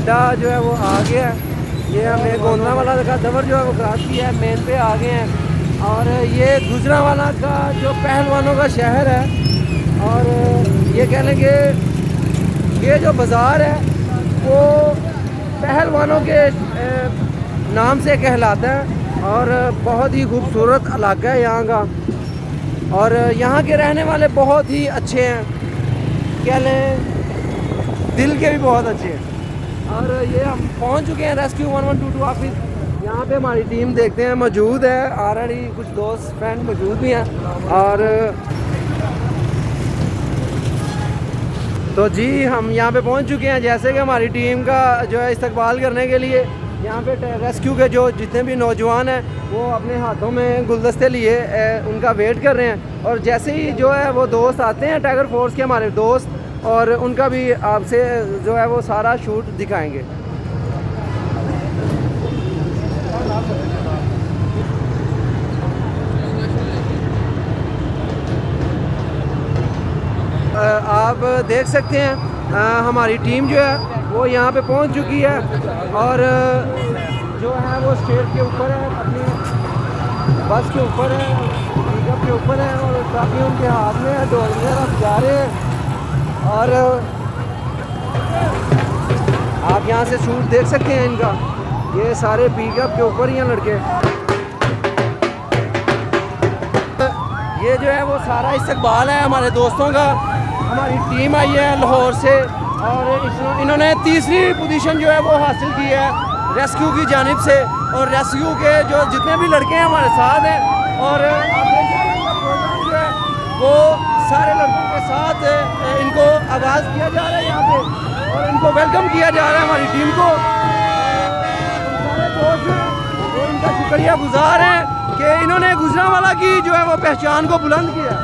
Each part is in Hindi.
अड्डा जो है वो आ गया है। ये हमें गujranwala का दवर जो है वो क्रॉस किया है, मेन पे आ गए हैं। और ये gujranwala का जो पहलवानों का शहर है, और ये कह लें कि ये जो बाज़ार है वो पहलवानों के नाम से कहलाता है और बहुत ही खूबसूरत इलाका है यहाँ का। और यहाँ के रहने वाले बहुत ही अच्छे हैं, कह लें दिल के भी बहुत अच्छे हैं। और ये हम पहुँच चुके हैं रेस्क्यू 1122 ऑफिस। यहाँ पे हमारी टीम देखते हैं मौजूद है, ऑलरेडी कुछ दोस्त फ्रेंड मौजूद भी हैं। और तो जी हम यहाँ पे पहुँच चुके हैं। जैसे कि हमारी टीम का जो है इस्तकबाल करने के लिए यहाँ पे रेस्क्यू के जो जितने भी नौजवान हैं वो अपने हाथों में गुलदस्ते लिए उनका वेट कर रहे हैं। और जैसे ही जो है वो दोस्त आते हैं टाइगर फोर्स के हमारे दोस्त, और उनका भी आपसे जो है वो सारा शूट दिखाएंगे। आप देख सकते हैं हमारी टीम जो है वो यहाँ पे पहुँच चुकी है और जो है वो स्टेज के ऊपर है, अपनी बस के ऊपर है, पिकअप के ऊपर है, और काफ़ी उनके हाथ में है, ढोल वगैरह बजा रहे हैं। और आप यहाँ से शूट देख सकते हैं इनका, ये सारे पिकअप के ऊपर ही हैं लड़के। ये जो है वो सारा इस्तकबाल है हमारे दोस्तों का। हमारी टीम आई है लाहौर से और इन्होंने तीसरी पोजीशन जो है वो हासिल की है रेस्क्यू की जानिब से। और रेस्क्यू के जो जितने भी लड़के हैं हमारे साथ हैं, और आप देख सकते हैं इनका प्रोग्राम जो है वो सारे लड़कों के साथ इनको आगाज़ किया जा रहा है यहाँ पे, और इनको वेलकम किया जा रहा है हमारी टीम को। सारे दोस्त वो इनका शुक्रिया गुजार हैं कि इन्होंने gujranwala की जो है वो पहचान को बुलंद किया।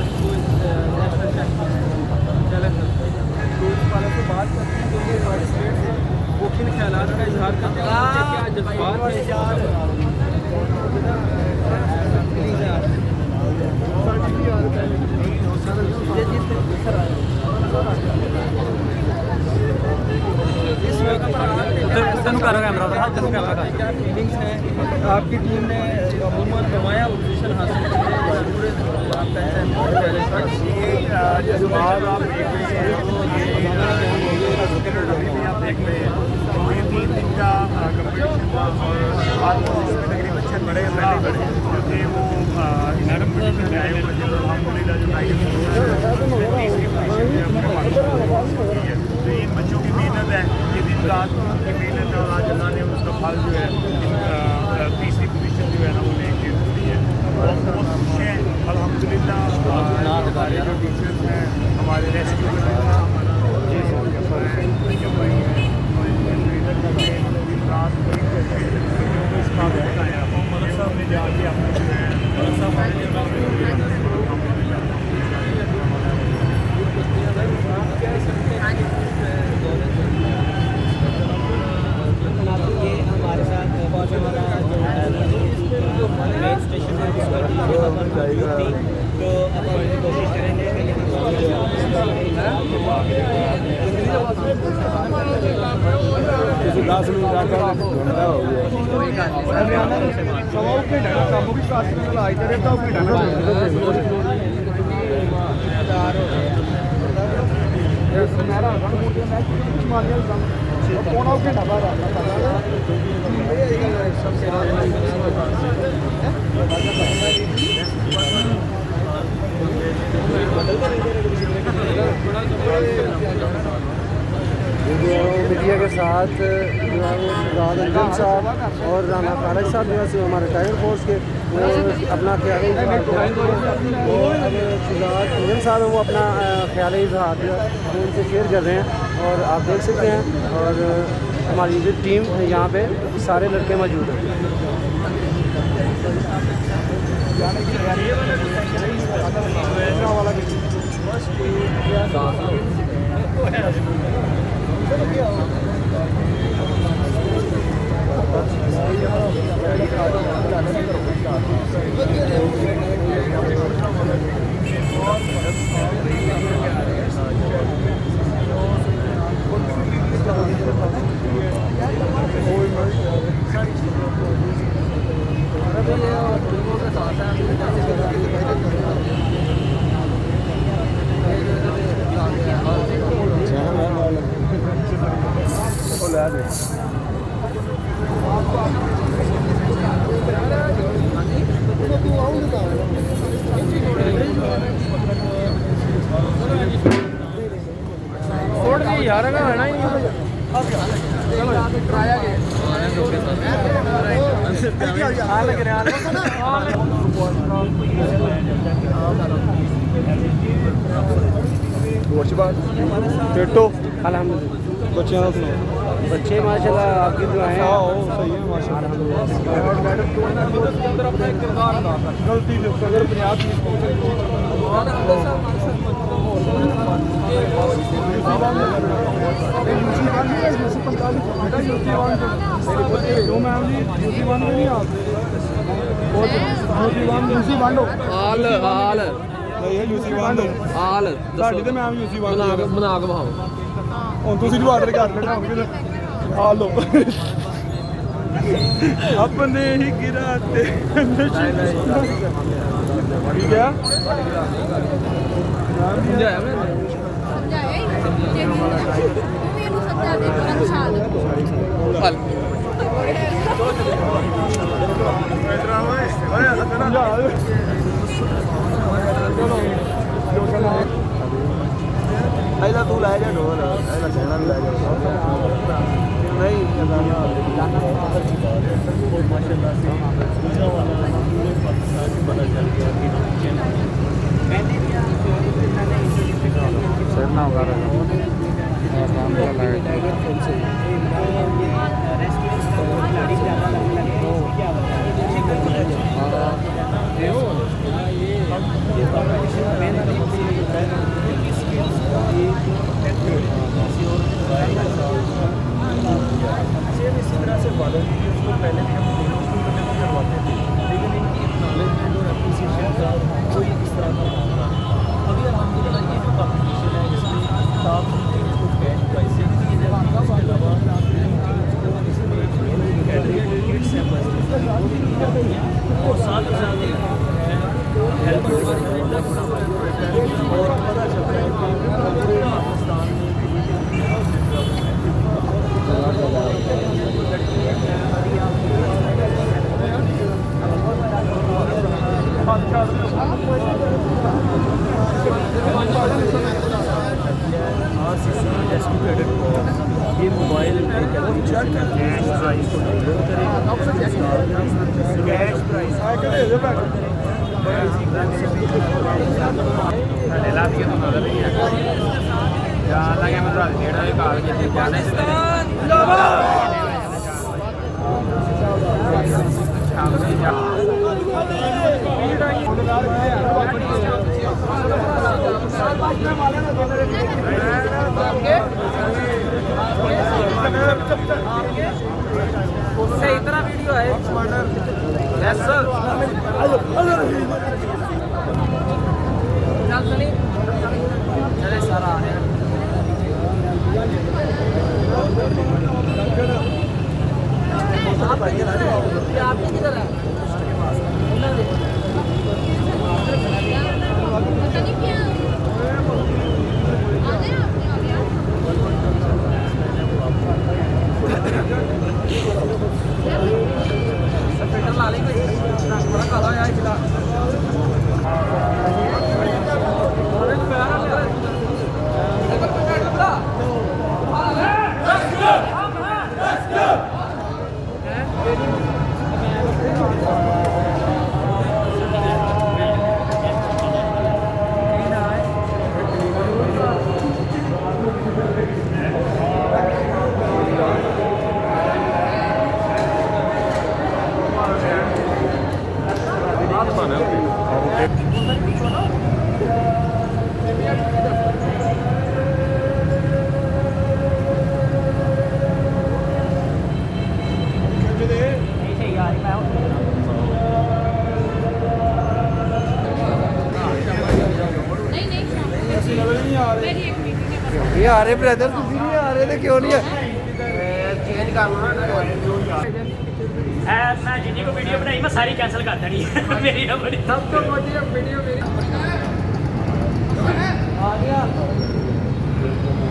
नेशनल चैलेंज करते हैं, तो इस वाले से बात करते हैं। तो ये हमारे स्टेट से वो किन ख्यालात का इजहार करते हैं, क्या जज्बात है। क्या फीलिंग्स हैं, आपकी टीम ने अमूमन नुमाया पोजीशन हासिल की है, पूरे आप कहते हैं जज्बात आप देख रहे हैं, आप देख रहे हैं, तो ये 3 दिन का कंपटीशन था और आज इसमें तकरीबन 6 बड़े पहले बड़े क्योंकि वो नरम पोजीशन में आए हुए थे। अलहमदिल्ला जो टाइगर तीसरी पोजीशन में अपने पाकिस्तान है। तो इन बच्चों की मेहनत है, ये दिन रात की मेहनत है और आज अल्लाह ने उसका फल जो है तीसरी पोजीशन जो है ना वो लेके दी है। और बहुत खुश हैं अलहमदिल्ला। हमारे जो टीचर्स हैं, हमारे रेस्क्यू हमारे साथ पहुँचने वाला जो मेन स्टेशन है उसका तो अब हम कोशिश करेंगे कि मीडिया के साथ जो है वो अंजन साहब और राना खालिद साहब जो है हमारे टाइगर फोर्स के वो अपना ख्याल इजहार साहब वो अपना ख्याल इजहार जो है उनसे शेयर कर रहे हैं। और आप देख सकते हैं और हमारी जो टीम यहाँ पे सारे लड़के मौजूद हैं। यार का रहना ही नहीं बच्चे माशाल्लाह आपकी जो हैं सही है गलती अगर पंजाब बना के भाव ਹੁਣ ਤੁਸੀਂ ਵੀ ਆਰਡਰ ਕਰ ਲੈਣਾ ਹੋਣਗੇ ਆ ਲੋ अपने ही गिराते ठीक है ऐसा तू ला जा ढोल ऐसा कहना भी ला जा नहीं अभी अलहमदिल्ला ये जो कॉम्पिटिशन है इसमें टॉप कुछ कैश प्राइसेस इसके अलावा इसमें कैटेगरी किट्स हैं और साथ ही साथ हेल्प और पता चलता है कि पाकिस्तान में ये मोबाइल कैश प्राइस को डाउनलोड करेगा कैश प्राइस सही तरह वीडियो है यस सर चल सुनी चले सारा आ रहे आपने किधर है ये आ रहे ब्रदर तुसी नहीं आ रहे तो क्यों नहीं चेंज कर लो मैं जिन्नी को वीडियो बनाई मैं सारी कैंसिल कर देनी है मेरी ना बड़ी सब तो वीडियो मेरी आ गया